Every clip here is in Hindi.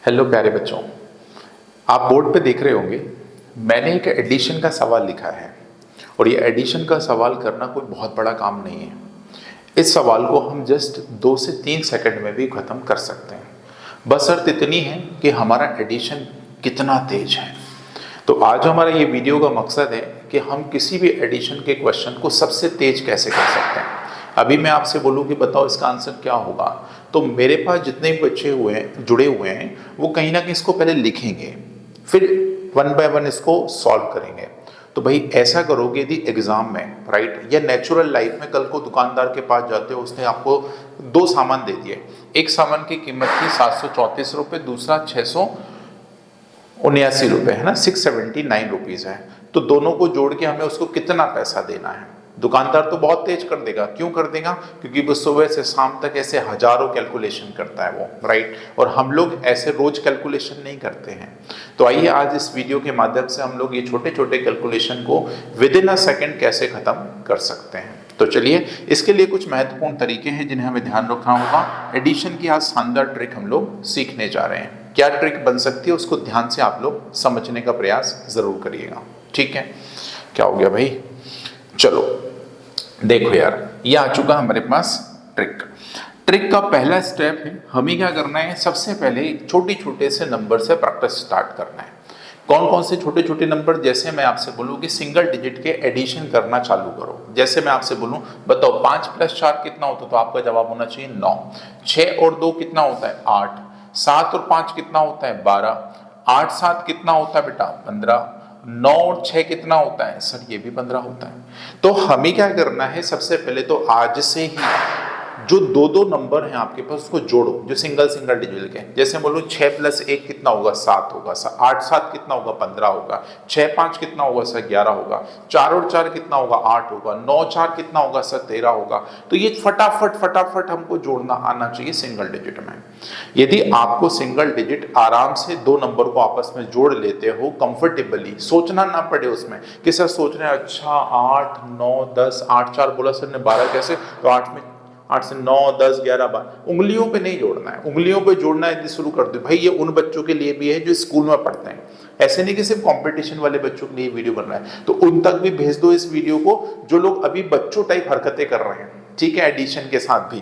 हेलो प्यारे बच्चों, आप बोर्ड पे देख रहे होंगे मैंने एक एडिशन का सवाल लिखा है और ये एडिशन का सवाल करना कोई बहुत बड़ा काम नहीं है। इस सवाल को हम जस्ट 2 से 3 सेकंड में भी ख़त्म कर सकते हैं। बस शर्त इतनी है कि हमारा एडिशन कितना तेज है। तो आज हमारा ये वीडियो का मकसद है कि हम किसी भी एडिशन के क्वेश्चन को सबसे तेज कैसे कर सकते हैं। अभी मैं आपसे बोलूँ कि बताओ इसका आंसर क्या होगा, तो मेरे पास जितने भी बच्चे जुड़े हुए हैं वो कहीं ना कहीं इसको पहले लिखेंगे, फिर 1 बाय 1 इसको सॉल्व करेंगे। तो भाई ऐसा करोगे यदि एग्जाम में, राइट, या नेचुरल लाइफ में कल को दुकानदार के पास जाते हो, उसने आपको 2 सामान दे दिए। एक सामान की कीमत थी 734 रुपये, दूसरा 679 रुपये, है ना, 679 रुपीज़ है। तो दोनों को जोड़ के हमें उसको कितना पैसा देना है। दुकानदार तो बहुत तेज कर देगा। क्यों कर देगा? क्योंकि वो सुबह से शाम तक ऐसे हजारों कैलकुलेशन करता है वो, राइट, और हम लोग ऐसे रोज कैलकुलेशन नहीं करते हैं। तो आइए आज इस वीडियो के माध्यम से हम लोग ये छोटे छोटे कैलकुलेशन को विद इन अ सेकेंड कैसे खत्म कर सकते हैं। तो चलिए, इसके लिए कुछ महत्वपूर्ण तरीके हैं जिन्हें हमें ध्यान रखना होगा। एडिशन की आज शानदार ट्रिक हम लोग सीखने जा रहे हैं। क्या ट्रिक बन सकती है उसको ध्यान से आप लोग समझने का प्रयास जरूर करिएगा, ठीक है। क्या हो गया भाई, चलो देखो यार, ये आ चुका हमारे पास ट्रिक का पहला स्टेप है। हमें क्या करना है, सबसे पहले छोटे से नंबर से प्रैक्टिस स्टार्ट करना है। कौन कौन से छोटे छोटे नंबर? जैसे मैं आपसे बोलूं कि सिंगल डिजिट के एडिशन करना चालू करो। जैसे मैं आपसे बोलूं बताओ 5 + 4 कितना होता है, तो आपका जवाब होना चाहिए 9। 6 और 2 कितना होता है? 8। 7 और 5 कितना होता है? 12। 8 7 कितना होता है बेटा? 15। 9 और 6 कितना होता है? सर ये भी 15 होता है। तो हमें क्या करना है, सबसे पहले तो आज से ही जो 2 नंबर हैं आपके पास उसको जोड़ो, जो सिंगल डिजिट के। जैसे बोलो 6 + 1 कितना होगा? 7 होगा। 8 7 कितना होगा? 15 होगा। 6 5 कितना होगा? सर 11 होगा। 4 और 4 कितना होगा? 8 होगा। 9 4 कितना होगा? सर 13 होगा। तो ये फटाफट हमको जोड़ना आना चाहिए सिंगल डिजिट में। यदि आपको सिंगल डिजिट आराम से 2 नंबर को आपस में जोड़ लेते हो कंफर्टेबली, सोचना ना पड़े उसमें कि सर सोच रहे हैं अच्छा 8 9 10, 8 4 बोला सर ने 12 कैसे, तो 8 से 9 10 11 12, उंगलियों पे नहीं जोड़ना है। उंगलियों पे जोड़ना यदि शुरू कर दो भाई, ये उन बच्चों के लिए भी है जो स्कूल में पढ़ते हैं। ऐसे नहीं कि सिर्फ कंपटीशन वाले बच्चों के लिए वीडियो बन रहा है, तो उन तक भी भेज दो इस वीडियो को जो लोग अभी बच्चों टाइप हरकतें कर रहे हैं, ठीक है, एडिशन के साथ भी।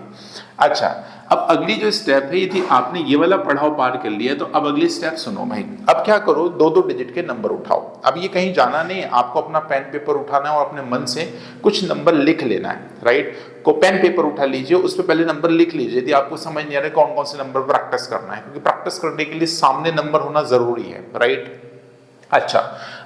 अच्छा, अब अगली जो स्टेप है, यदि आपने ये वाला पढ़ाओ पार कर लिया तो अब अगली स्टेप सुनो भाई। अब क्या करो, 2 डिजिट के नंबर उठाओ। अब ये कहीं जाना नहीं है, आपको अपना पेन पेपर उठाना है और अपने मन से कुछ नंबर लिख लेना है, राइट। को पेन पेपर उठा लीजिए, उस पर पहले नंबर लिख लीजिए। यदि आपको समझ नहीं आ रहा कौन कौन से नंबर प्रैक्टिस करना है, क्योंकि प्रैक्टिस करने के लिए सामने नंबर होना जरूरी है, राइट। अच्छा,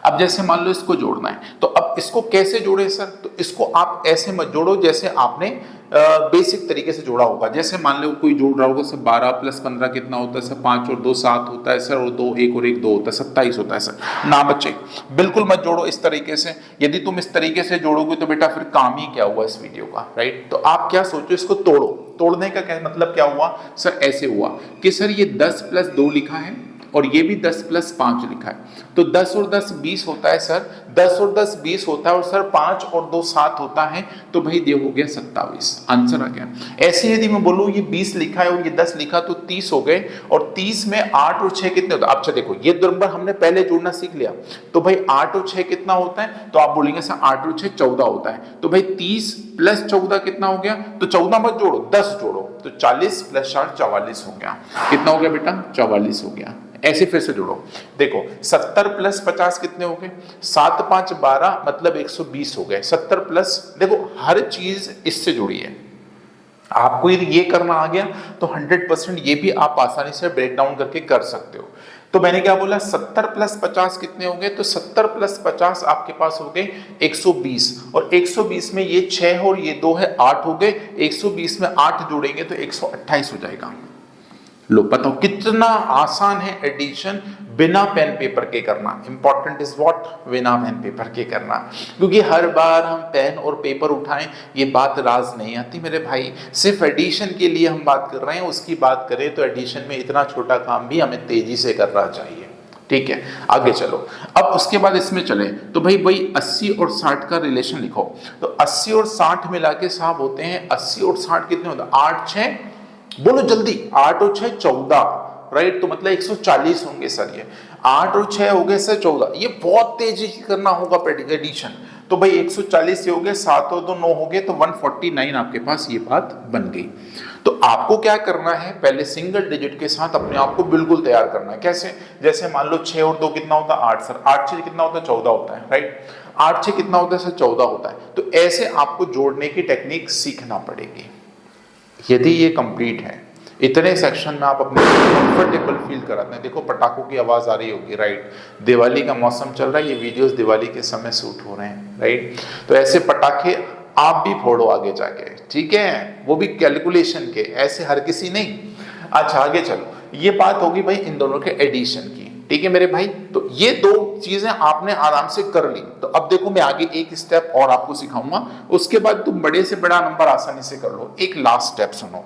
अब जैसे मान लो इसको जोड़ना है, तो अब इसको कैसे जोड़े सर? तो इसको आप ऐसे मत जोड़ो जैसे आपने बेसिक तरीके से जोड़ा होगा। जैसे मान लो कोई जोड़ रहा होगा सर 12 + 15 कितना होता है सर? 5 और 2 7 होता है सर, और 2 1 और 1 2 होता है, 27 होता है सर। ना बच्चे, बिल्कुल मत जोड़ो इस तरीके से। यदि तुम इस तरीके से जोड़ोगे तो बेटा फिर काम ही क्या हुआ इस वीडियो का, राइट। तो आप क्या सोचो, इसको तोड़ो। तोड़ने का क्या मतलब क्या हुआ सर? ऐसे हुआ कि सर ये 10 + 2 लिखा है और ये भी 10 + 5 लिखा है, तो 10 और 10 20 होता है सर। 10 और 10 20 होता है, और सर 5 और 2 7 होता है, तो भाई ये हो गया 27, आंसर आ गया। ऐसे यदि मैं बोलूं ये 20 लिखा है और ये 10 लिखा तो 30 हो गए, और 30 में 8 और 6 कितने होता है? अच्छा देखो, ये नंबर हमने पहले जोड़ना सीख लिया, तो भाई 8 और 6 कितना होता है? तो आप बोलेंगे सर 8 और 6 14 होता है, तो भाई 30 + 14 कितना हो गया? तो 14 मत जोड़ो, 10 जोड़ो, तो 40 + 4 44 हो गया। कितना हो गया बेटा? 44 हो गया। ऐसे फिर से जोड़ो, देखो 70 + 50 कितने हो गए? 7 5 12, मतलब 120 हो गए। 70 प्लस, देखो हर चीज इससे जुड़ी है। आपको यदि ये करना आ गया तो 100% ये भी आप आसानी से ब्रेक डाउन करके कर सकते हो। तो मैंने क्या बोला, 70 + 50 कितने हो गए? तो 70 + 50 आपके पास हो गए 120, और 120 में ये 6 और ये 2 है, 8 हो गए। 120 में 8 जोड़ेंगे तो 128 हो जाएगा। लो, बताओ कितना आसान है एडिशन बिना पेन पेपर के करना। Important is what? बिना पेन पेपर के करना, क्योंकि हर बार हम पेन और पेपर उठाएं ये बात राज नहीं आती मेरे भाई। सिर्फ एडिशन के लिए हम बात कर रहे हैं, उसकी बात करें तो एडिशन में इतना छोटा काम भी हमें तेजी से करना चाहिए, ठीक है। आगे चलो, अब उसके बाद इसमें चले तो भाई 80 और 60 का रिलेशन लिखो। तो 80 और 60 मिला के साहब होते हैं, 80 और 60 कितने होते हैं? 8 6, बोलो जल्दी, 8 और 6 14, राइट, तो मतलब 140 होंगे सर। ये 8 और 6 हो गए सर 14, ये बहुत तेजी से करना होगा एडिशन। तो भाई 140 से हो गए, 7 और 2 9 हो गए, तो 149 आपके पास ये बात बन गई। तो आपको क्या करना है, पहले सिंगल डिजिट के साथ अपने आप को बिल्कुल तैयार करना है। कैसे, जैसे मान लो 6 और 2 कितना होता है 8 सर, 8 6 कितना होता है 14 होता है, राइट, 8 6 कितना होता है सर 14 होता है। तो ऐसे आपको जोड़ने की टेक्निक सीखना पड़ेगी। यदि ये कंप्लीट है, इतने सेक्शन में आप अपने कंफर्टेबल फील कराते हैं। देखो पटाखों की आवाज आ रही होगी, राइट, दिवाली का मौसम चल रहा है, ये वीडियोस दिवाली के समय शूट हो रहे हैं, राइट, तो ऐसे पटाखे आप भी फोड़ो आगे जाके, ठीक है, वो भी कैलकुलेशन के, ऐसे हर किसी नहीं। अच्छा आगे चलो, ये बात होगी भाई इन दोनों के एडिशन की, ठीक है मेरे भाई। तो ये दो चीजें आपने आराम से कर ली। तो अब देखो मैं आगे एक स्टेप और आपको सिखाऊंगा, उसके बाद तुम बड़े से बड़ा नंबर आसानी से कर लो। एक लास्ट स्टेप सुनो।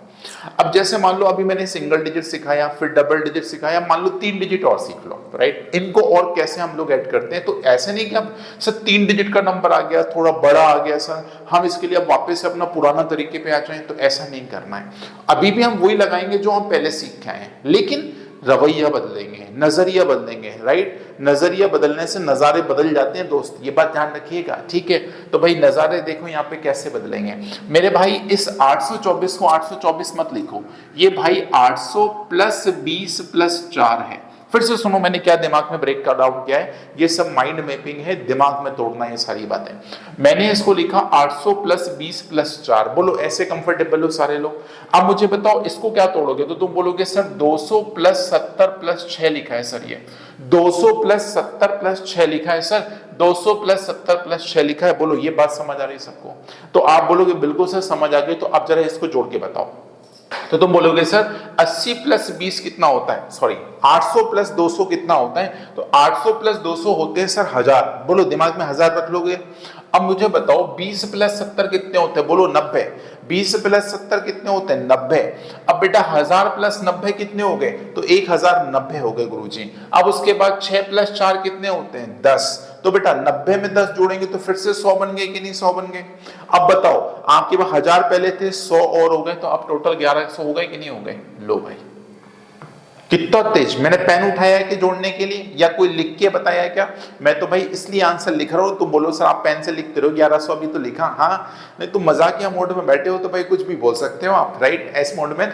अब जैसे मान लो अभी मैंने सिंगल डिजिट सिखाया, फिर डबल डिजिट सिखाया, मान लो 3 डिजिट और सीख लो, राइट। इनको और कैसे हम लोग ऐड करते हैं, तो ऐसे नहीं कि अब सर 3 डिजिट का नंबर आ गया, थोड़ा बड़ा आ गया सर, हम इसके लिए अब वापस से अपना पुराना तरीके पे आ जाए, तो ऐसा नहीं करना है। अभी भी हम वही लगाएंगे जो हम पहले सीख के आए हैं, लेकिन रवैया बदलेंगे, नजरिया बदलेंगे, राइट। नजरिया बदलने से नजारे बदल जाते हैं दोस्त, ये बात ध्यान रखिएगा, ठीक है। तो भाई नजारे देखो यहाँ पे कैसे बदलेंगे मेरे भाई। इस 824 को 824 मत लिखो, ये भाई 800 प्लस 20 प्लस 4 है। फिर से सुनो मैंने क्या दिमाग में ब्रेक डाउन किया है, ये सब माइंड मैपिंग है, दिमाग में तोड़ना ये सारी बातें। मैंने इसको लिखा 800 प्लस 20 प्लस 4, बोलो ऐसे कंफर्टेबल हो सारे लोग। अब मुझे बताओ इसको क्या तोड़ोगे, तो तुम बोलोगे सर 200 प्लस 70 प्लस 6 लिखा है सर, ये 200 प्लस 70 प्लस 6 लिखा है सर, 200 प्लस 70 प्लस 6 लिखा है। बोलो ये बात समझ आ रही है सबको, तो आप बोलोगे बिल्कुल सर समझ आ गई। तो अब जरा इसको जोड़ के बताओ, तो तुम बोलोगे सर 80 प्लस 20 कितना होता है, सॉरी 800 प्लस 200 कितना होता है, तो 800 प्लस 200 होते हैं सर 1000, बोलो दिमाग में 1000 रख लोगे। अब मुझे बताओ 20 प्लस 70 कितने होते हैं, बोलो 90, 20 प्लस 70 कितने होते हैं 90। अब बेटा 1000 प्लस 90 कितने हो गए, तो 1090 हो गए गुरुजी। अब उसके बाद 6 प्लस 4 कितने होते हैं 10, तो बेटा 90 में 10 जोड़ेंगे तो फिर से 100 बन गए कि नहीं, 100 बन गए। अब बताओ आपके पास 1000 पहले थे, 100 और हो गए, तो अब टोटल 1100 हो गए कि नहीं हो गए। लो भाई कितना तेज, मैंने पेन उठाया है कि जोड़ने के लिए, या कोई लिख के बताया है क्या। मैं तो भाई इसलिए आंसर लिख रहा हूं, तुम बोलो सर आप पेन से लिखते रहो 1100 अभी तो लिखा, हाँ नहीं तुम मजाकिया मोड में बैठे हो तो भाई कुछ भी बोल सकते हो आप, राइट, ऐस मोड में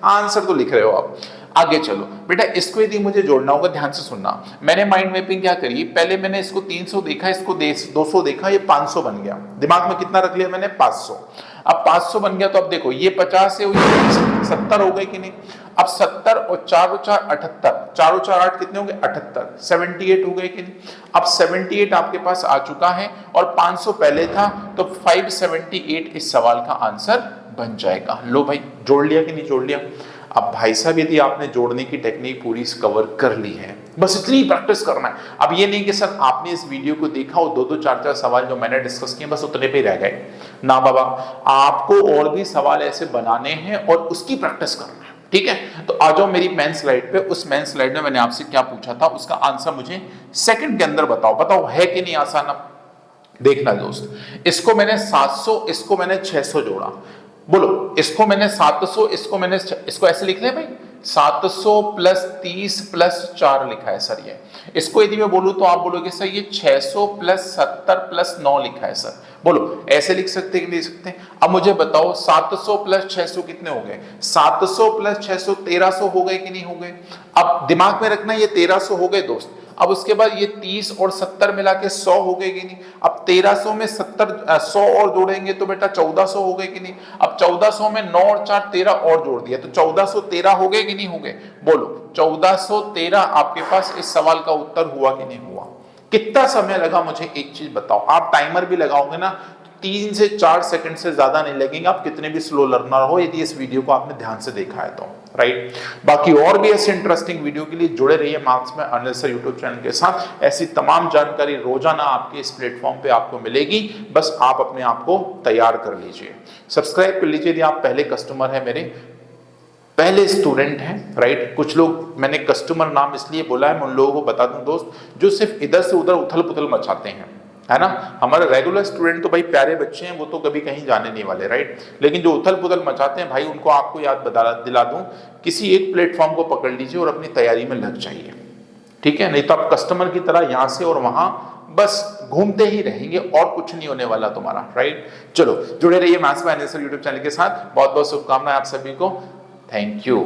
आंसर तो लिख रहे हो आप। आगे चलो बेटा, इसको यदि मुझे जोड़ना होगा, ध्यान से सुनना। मैंने माइंड मैपिंग क्या करी, पहले मैंने इसको 300 देखा, इसको 200 देखा, ये 500 बन गया। दिमाग में कितना रख लिया मैंने 500। अब 500 बन गया तो अब देखो ये 50 से 70 हो गए कि नहीं। अब 70 और 4 और 4 78, 4 और 4 8 कितने हो गए 78, 78 हो गए कि नहीं। अब 78 आपके पास आ चुका है और 500 पहले था, तो 578 इस सवाल का आंसर बन जाएगा। लो भाई जोड़ लिया कि नहीं जोड़ लिया। अब भाई साहब यदि आपने जोड़ने की टेक्निक पूरी कवर कर ली है, बस इतनी प्रैक्टिस करना है। अब ये नहीं कि सर आपने इस वीडियो को देखा और 2-2 4-4 सवाल जो मैंने डिस्कस किए बस उतने पे ही रह गए ना बाबा, आपको और भी सवाल ऐसे बनाने हैं और उसकी प्रैक्टिस करना है, ठीक है। तो आ जाओ मेरी मेन स्लाइड पे। उस मेन स्लाइड में मैंने आपसे क्या पूछा था उसका आंसर मुझे सेकंड के अंदर बताओ, बताओ है कि नहीं आसान। अब देखना दोस्त, इसको मैंने 700, इसको मैंने 600 जोड़ा, बोलो इसको मैंने 700, इसको ऐसे लिख ले भाई 700 प्लस 30 प्लस 4 लिखा है सर ये। इसको यदि मैं बोलूं तो आप बोलोगे सर ये 600 प्लस 70 प्लस 9 लिखा है सर, बोलो ऐसे लिख सकते हैं कि नहीं सकते। अब मुझे बताओ 700 प्लस 600 कितने हो गए, 700 प्लस 600 1300 हो गए कि नहीं हो गए। अब दिमाग में रखना ये 1300 हो गए दोस्त। अब उसके बाद ये 30 और 70 मिला के 100 हो गए कि नहीं। अब 1300 में 100 और जोड़ेंगे तो बेटा 1400 हो गए कि नहीं। अब 1400 में 9 और 4 13 और जोड़ दिया तो 1413 हो गए कि नहीं हो गए। बोलो 1413 आपके पास इस सवाल का उत्तर हुआ कि नहीं हुआ। कितना समय लगा मुझे एक चीज बताओ, आप टाइमर भी लगाओगे ना 3 से 4 सेकंड से ज्यादा नहीं लगेंगे, आप कितने भी स्लो लर्नर हो यदि इस वीडियो को आपने ध्यान से देखा है तो, राइट। बाकी और भी ऐसे इंटरेस्टिंग वीडियो के लिए जुड़े रहिए मार्क्स में अनिल सर यूट्यूब चैनल के साथ। ऐसी तमाम जानकारी रोजाना आपके इस प्लेटफॉर्म पे आपको मिलेगी, बस आप अपने आप को तैयार कर लीजिए। सब्सक्राइब कर लीजिए यदि आप पहले कस्टमर है, मेरे पहले स्टूडेंट हैं, राइट। कुछ लोग, मैंने कस्टमर नाम इसलिए बोला है मैं उन लोगों को बता दूं दोस्त जो सिर्फ इधर से उधर उथल पुथल मचाते हैं, है ना। हमारे रेगुलर स्टूडेंट तो भाई प्यारे बच्चे हैं, वो तो कभी कहीं जाने नहीं वाले, राइट। लेकिन जो उथल पुथल मचाते हैं भाई, उनको आपको याद दिला दूं, किसी एक प्लेटफॉर्म को पकड़ लीजिए और अपनी तैयारी में लग जाइए, ठीक है। नहीं तो आप कस्टमर की तरह यहाँ से और वहां बस घूमते ही रहेंगे और कुछ नहीं होने वाला तुम्हारा, राइट। चलो जुड़े रहिए maths by NSR YouTube channel के साथ। बहुत बहुत शुभकामनाएं आप सभी को। Thank you.